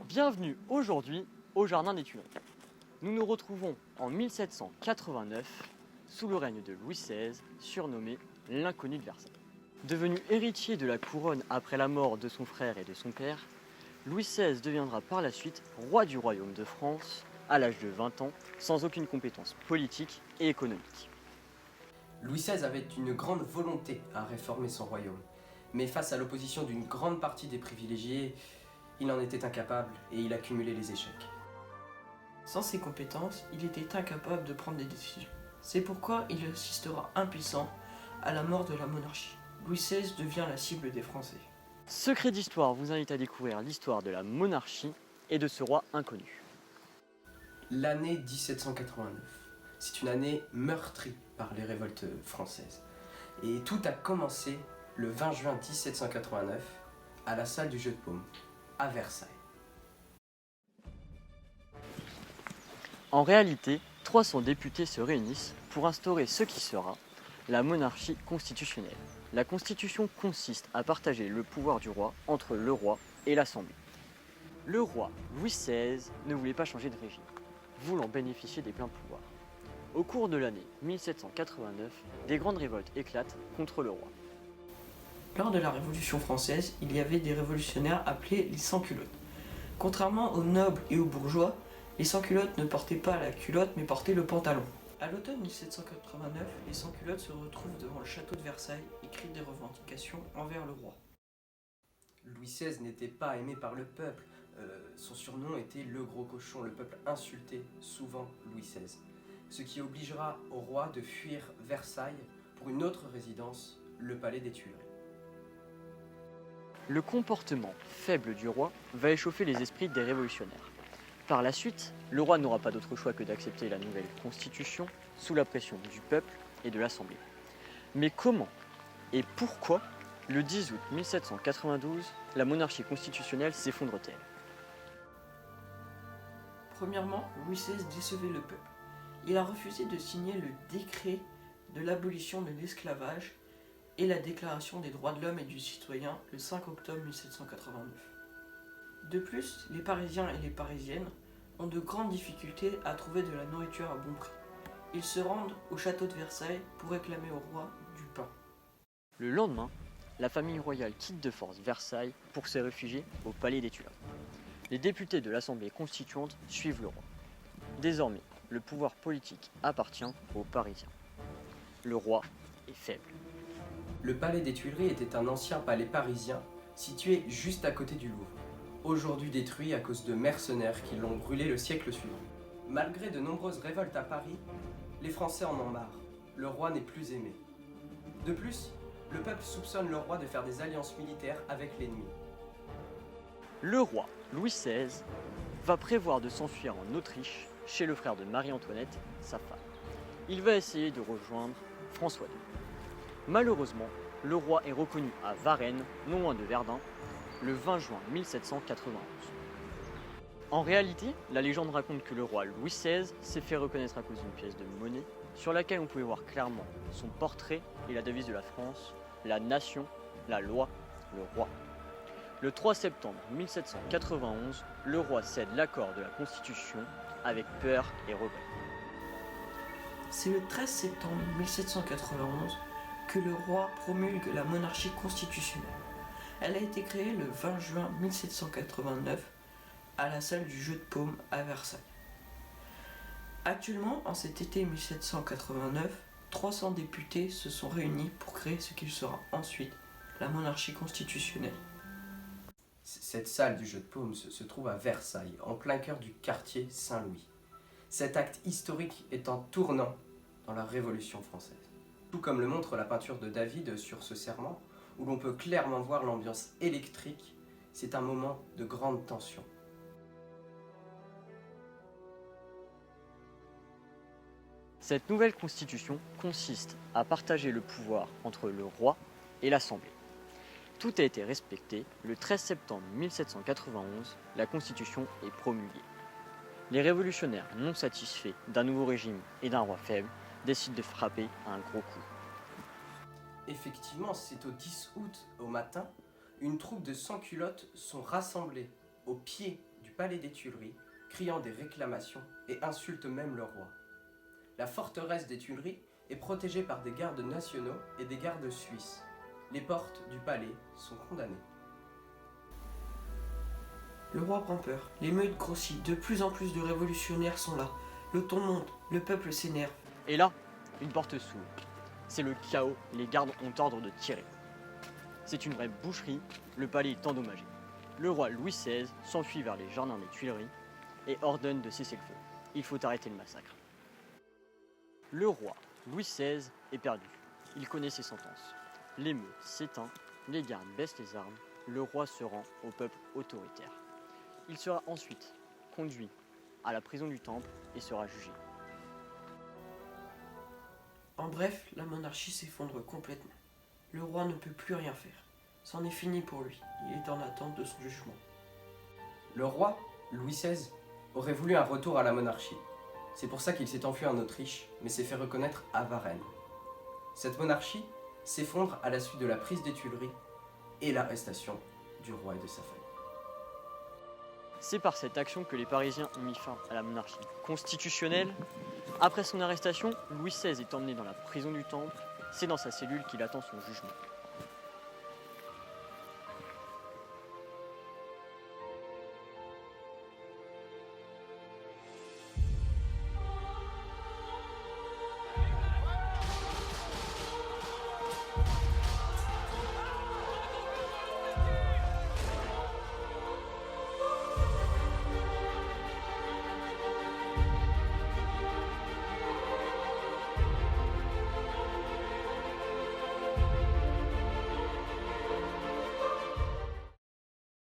Bienvenue aujourd'hui au Jardin des Tuileries. Nous nous retrouvons en 1789 sous le règne de Louis XVI, surnommé l'inconnu de Versailles. Devenu héritier de la couronne après la mort de son frère et de son père, Louis XVI deviendra par la suite roi du royaume de France à l'âge de 20 ans, sans aucune compétence politique et économique. Louis XVI avait une grande volonté à réformer son royaume, mais face à l'opposition d'une grande partie des privilégiés, il en était incapable et il accumulait les échecs. Sans ses compétences, il était incapable de prendre des décisions. C'est pourquoi il assistera impuissant à la mort de la monarchie. Louis XVI devient la cible des Français. Secret d'Histoire vous invite à découvrir l'histoire de la monarchie et de ce roi inconnu. L'année 1789, c'est une année meurtrie par les révoltes françaises. Et tout a commencé le 20 juin 1789 à la salle du Jeu de Paume, à Versailles. En réalité, 300 députés se réunissent pour instaurer ce qui sera la monarchie constitutionnelle. La constitution consiste à partager le pouvoir du roi entre le roi et l'Assemblée. Le roi Louis XVI ne voulait pas changer de régime, voulant bénéficier des pleins pouvoirs. Au cours de l'année 1789, des grandes révoltes éclatent contre le roi. Lors de la Révolution française, il y avait des révolutionnaires appelés les sans-culottes. Contrairement aux nobles et aux bourgeois, les sans-culottes ne portaient pas la culotte mais portaient le pantalon. À l'automne 1789, les sans-culottes se retrouvent devant le château de Versailles et crient des revendications envers le roi. Louis XVI n'était pas aimé par le peuple. Son surnom était le gros cochon. Le peuple insultait souvent Louis XVI. Ce qui obligera au roi de fuir Versailles pour une autre résidence, le palais des Tuileries. Le comportement faible du roi va échauffer les esprits des révolutionnaires. Par la suite, le roi n'aura pas d'autre choix que d'accepter la nouvelle constitution sous la pression du peuple et de l'Assemblée. Mais comment et pourquoi, le 10 août 1792, la monarchie constitutionnelle s'effondre-t-elle ? Premièrement, Louis XVI décevait le peuple. Il a refusé de signer le décret de l'abolition de l'esclavage et la déclaration des droits de l'homme et du citoyen le 5 octobre 1789. De plus, les Parisiens et les Parisiennes ont de grandes difficultés à trouver de la nourriture à bon prix. Ils se rendent au château de Versailles pour réclamer au roi du pain. Le lendemain, la famille royale quitte de force Versailles pour se réfugier au palais des Tuileries. Les députés de l'Assemblée constituante suivent le roi. Désormais, le pouvoir politique appartient aux Parisiens. Le roi est faible. Le palais des Tuileries était un ancien palais parisien situé juste à côté du Louvre, aujourd'hui détruit à cause de mercenaires qui l'ont brûlé le siècle suivant. Malgré de nombreuses révoltes à Paris, les Français en ont marre. Le roi n'est plus aimé. De plus, le peuple soupçonne le roi de faire des alliances militaires avec l'ennemi. Le roi Louis XVI va prévoir de s'enfuir en Autriche chez le frère de Marie-Antoinette, sa femme. Il va essayer de rejoindre François II. Malheureusement, le roi est reconnu à Varennes, non loin de Verdun, le 20 juin 1791. En réalité, la légende raconte que le roi Louis XVI s'est fait reconnaître à cause d'une pièce de monnaie sur laquelle on pouvait voir clairement son portrait et la devise de la France, la nation, la loi, le roi. Le 3 septembre 1791, le roi cède l'accord de la Constitution avec peur et regret. C'est le 13 septembre 1791 que le roi promulgue la monarchie constitutionnelle. Elle a été créée le 20 juin 1789 à la salle du Jeu de Paume à Versailles. Actuellement, en cet été 1789, 300 députés se sont réunis pour créer ce qu'il sera ensuite la monarchie constitutionnelle. Cette salle du Jeu de Paume se trouve à Versailles, en plein cœur du quartier Saint-Louis. Cet acte historique est un tournant dans la Révolution française. Tout comme le montre la peinture de David sur ce serment, où l'on peut clairement voir l'ambiance électrique, c'est un moment de grande tension. Cette nouvelle constitution consiste à partager le pouvoir entre le roi et l'Assemblée. Tout a été respecté. Le 13 septembre 1791, la constitution est promulguée. Les révolutionnaires non satisfaits d'un nouveau régime et d'un roi faible décident de frapper un gros coup. Effectivement, c'est au 10 août, au matin, une troupe de sans-culottes sont rassemblés au pied du palais des Tuileries, criant des réclamations et insulte même le roi. La forteresse des Tuileries est protégée par des gardes nationaux et des gardes suisses. Les portes du palais sont condamnées. Le roi prend peur, l'émeute grossit, de plus en plus de révolutionnaires sont là. Le ton monte, le peuple s'énerve. Et là, une porte s'ouvre. C'est le chaos, les gardes ont ordre de tirer. C'est une vraie boucherie, le palais est endommagé. Le roi Louis XVI s'enfuit vers les jardins des Tuileries et ordonne de cesser le feu. Il faut arrêter le massacre. Le roi Louis XVI est perdu. Il connaît ses sentences. L'émeute s'éteint, les gardes baissent les armes, le roi se rend au peuple autoritaire. Il sera ensuite conduit à la prison du Temple et sera jugé. En bref, la monarchie s'effondre complètement. Le roi ne peut plus rien faire. C'en est fini pour lui. Il est en attente de son jugement. Le roi, Louis XVI, aurait voulu un retour à la monarchie. C'est pour ça qu'il s'est enfui en Autriche, mais s'est fait reconnaître à Varennes. Cette monarchie s'effondre à la suite de la prise des Tuileries et l'arrestation du roi et de sa famille. C'est par cette action que les Parisiens ont mis fin à la monarchie constitutionnelle. Après son arrestation, Louis XVI est emmené dans la prison du Temple. C'est dans sa cellule qu'il attend son jugement.